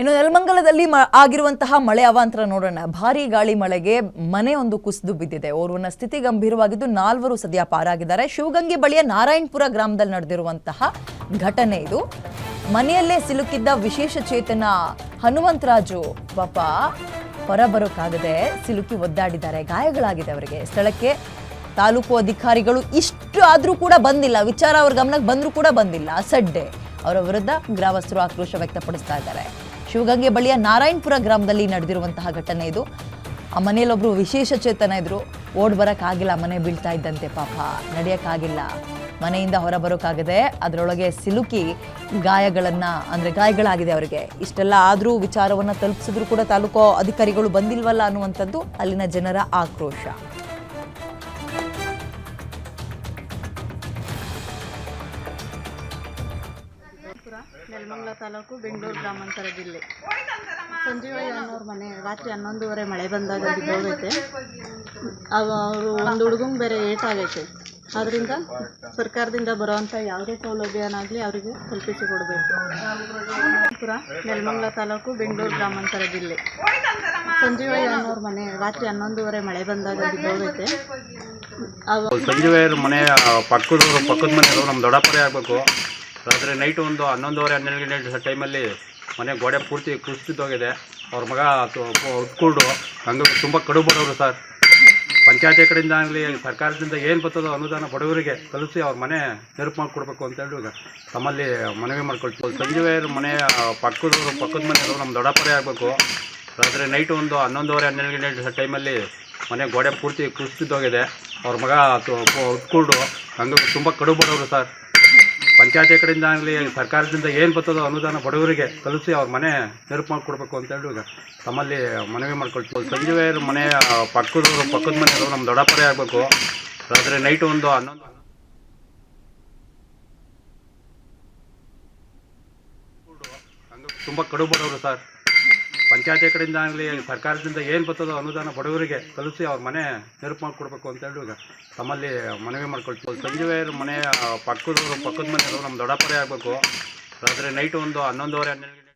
ಇನ್ನು ನೆಲಮಂಗಲದಲ್ಲಿ ಆಗಿರುವಂತಹ ಮಳೆ ಅವಾಂತರ ನೋಡೋಣ. ಭಾರೀ ಗಾಳಿ ಮಳೆಗೆ ಮನೆ ಒಂದು ಕುಸಿದು ಬಿದ್ದಿದೆ. ಓರ್ವನ ಸ್ಥಿತಿ ಗಂಭೀರವಾಗಿದ್ದು 4 ಸದ್ಯ ಪಾರಾಗಿದ್ದಾರೆ. ಶಿವಗಂಗೆ ಬಳಿಯ ನಾರಾಯಣಪುರ ಗ್ರಾಮದಲ್ಲಿ ನಡೆದಿರುವಂತಹ ಘಟನೆ ಇದು. ಮನೆಯಲ್ಲೇ ಸಿಲುಕಿದ್ದ ವಿಶೇಷ ಚೇತನ ಹನುಮಂತರಾಜು ಪಾಪ ಹೊರಬರೋಕ್ಕಾಗದೆ ಸಿಲುಕಿ ಒದ್ದಾಡಿದ್ದಾರೆ. ಗಾಯಗಳಾಗಿದೆ ಅವರಿಗೆ. ಸ್ಥಳಕ್ಕೆ ತಾಲೂಕು ಅಧಿಕಾರಿಗಳು ಇಷ್ಟು ಆದರೂ ಕೂಡ ಬಂದಿಲ್ಲ. ವಿಚಾರ ಅವ್ರ ಗಮನಕ್ಕೆ ಬಂದರೂ ಕೂಡ ಬಂದಿಲ್ಲ. ಅಸಡ್ಡೆ ಅವರ ವಿರುದ್ಧ ಗ್ರಾಮಸ್ಥರು ಆಕ್ರೋಶ ವ್ಯಕ್ತಪಡಿಸ್ತಾ ಇದ್ದಾರೆ. ಶಿವಗಂಗೆ ಬಳಿಯ ನಾರಾಯಣಪುರ ಗ್ರಾಮದಲ್ಲಿ ನಡೆದಿರುವಂತಹ ಘಟನೆ ಇದು. ಆ ಮನೆಯಲ್ಲೊಬ್ರು ವಿಶೇಷ ಚೇತನ ಇದ್ರು. ಓಡ್ ಬರೋಕ್ಕಾಗಿಲ್ಲ, ಮನೆ ಬೀಳ್ತಾ ಇದ್ದಂತೆ ಪಾಪ ನಡೆಯೋಕ್ಕಾಗಿಲ್ಲ. ಮನೆಯಿಂದ ಹೊರ ಬರೋಕ್ಕಾಗದೆ ಅದರೊಳಗೆ ಸಿಲುಕಿ ಗಾಯಗಳಾಗಿದೆ ಅವರಿಗೆ. ಇಷ್ಟೆಲ್ಲ ಆದರೂ ವಿಚಾರವನ್ನು ತಲುಪಿಸಿದ್ರು ಕೂಡ ತಾಲೂಕು ಅಧಿಕಾರಿಗಳು ಬಂದಿಲ್ವಲ್ಲ ಅನ್ನುವಂಥದ್ದು ಅಲ್ಲಿನ ಜನರ ಆಕ್ರೋಶ. ನೆಲಮಂಗಲ ತಾಲೂಕು, ಬೆಂಗಳೂರು ಗ್ರಾಮಾಂತರ ಜಿಲ್ಲೆ. ಸಂಜೀವಯ್ಯ ಅನ್ನೋರ ಮನೆ ರಾತ್ರಿ 11:30 ಮಳೆ ಬಂದಾಗ ಬಿದ್ದೋಗೈತೆ. ಅವರು ಒಂದು ಹುಡುಗಂಗೆ ಬೇರೆ ಏಟಾಗೈತೆ. ಆದ್ದರಿಂದ ಸರ್ಕಾರದಿಂದ ಬರುವಂಥ ಯಾವುದೇ ಸೌಲಭ್ಯನಾಗಲಿ ಅವರಿಗೆ ಕಲ್ಪಿಸಿ ಕೊಡಬೇಕು. ನೆಲಮಂಗಲ ತಾಲೂಕು, ಬೆಂಗಳೂರು ಗ್ರಾಮಾಂತರ ಜಿಲ್ಲೆ. ಸಂಜೀವಯ್ಯ ಅನ್ನೋರ ಮನೆ ರಾತ್ರಿ 11:30 ಮಳೆ ಬಂದಾಗ ಬಿದ್ದೋಗೈತೆ. ಸಂಜೀವಯ್ಯರ ಮನೆ ಪಕ್ಕದ ಮನೆಯವರು ನಮ್ಮ ದೊಡ್ಡಪ್ಪರೇ ಆಗಬೇಕು. ರಾತ್ರಿ ನೈಟು ಒಂದು 11:30-12 ಟೈಮಲ್ಲಿ ಮನೆ ಗೋಡೆ ಪೂರ್ತಿ ಕುಸಿದೋಗಿದೆ. ಅವ್ರ ಮಗ ಉಟ್ಕೊಂಡು ಹಂಗೆ ತುಂಬ ಕಡು ಬಡವರು ಸರ್. ಪಂಚಾಯತಿ ಕಡೆಯಿಂದ ಆಗಲಿ ಸರ್ಕಾರದಿಂದ ಏನು ಬರ್ತದೋ ಅನುದಾನ ಬಡವರಿಗೆ ತಲುಪಿಸಿ ಅವ್ರ ಮನೆ ನೆರಪು ಮಾಡಿಕೊಡ್ಬೇಕು ಅಂತೇಳಿ ತಮ್ಮಲ್ಲಿ ಮನವಿ ಮಾಡ್ಕೊಳ್ತೀವಿ. ಸಂಜೀವಯ್ಯರ ಮನೆ ಪಕ್ಕದ ಮನೆಯವರು ನಮ್ಮ ದೊಡ್ಡಪ್ಪರೇ ಆಗಬೇಕು. ರಾತ್ರಿ ನೈಟು ಒಂದು 11:30-12 ಟೈಮಲ್ಲಿ ಮನೆ ಗೋಡೆ ಪೂರ್ತಿ ಕುಸಿದೋಗಿದೆ. ಅವ್ರ ಮಗ ಉಟ್ಕೊಂಡು ಹಂಗೆ ತುಂಬ ಕಡು ಬಡವರು ಸರ್. ಪಂಚಾಯತಿ ಕಡೆಯಿಂದ ಆಗಲಿ ಸರ್ಕಾರದಿಂದ ಏನು ಬರ್ತದೋ ಅನುದಾನ ಬಡವರಿಗೆ ತಲುಪಿಸಿ ಅವ್ರ ಮನೆ ನೆರಪು ಮಾಡಿಕೊಡ್ಬೇಕು ಅಂತೇಳಿ ತಮ್ಮಲ್ಲಿ ಮನವಿ ಮಾಡ್ಕೊಳ್ತೀವಿ. ಸಂಜೀವಯ್ಯರ ಮನೆ ಪಕ್ಕದ ಮನೆಯವರು ನಮ್ಮ ದೊಡ್ಡಪ್ಪರೇ ಆಗಬೇಕು. ರಾತ್ರಿ ನೈಟು ಒಂದು 11 ತುಂಬ ಕಡು ಬಡವರು ಸರ್. ಪಂಚಾಯತಿ ಕಡೆಯಿಂದ ಆಗಲಿ ಸರ್ಕಾರದಿಂದ ಏನು ಬರ್ತದೋ ಅನುದಾನ ಬಡವರಿಗೆ ತಲುಪಿಸಿ ಅವ್ರ ಮನೆ ನೆರಪು ಮಾಡಿಕೊಡ್ಬೇಕು ಅಂತೇಳಿ ತಮ್ಮಲ್ಲಿ ಮನವಿ ಮಾಡ್ಕೊಳ್ತೀವಿ. ಸಂಜೀವಯ್ಯರ ಮನೆ ಪಕ್ಕದ ಮನೆಯವರು ನಮ್ಮ ದೊಡ್ಡಪ್ಪರೇ ಆಗಬೇಕು. ರಾತ್ರಿ ನೈಟು ಒಂದು 11:30-12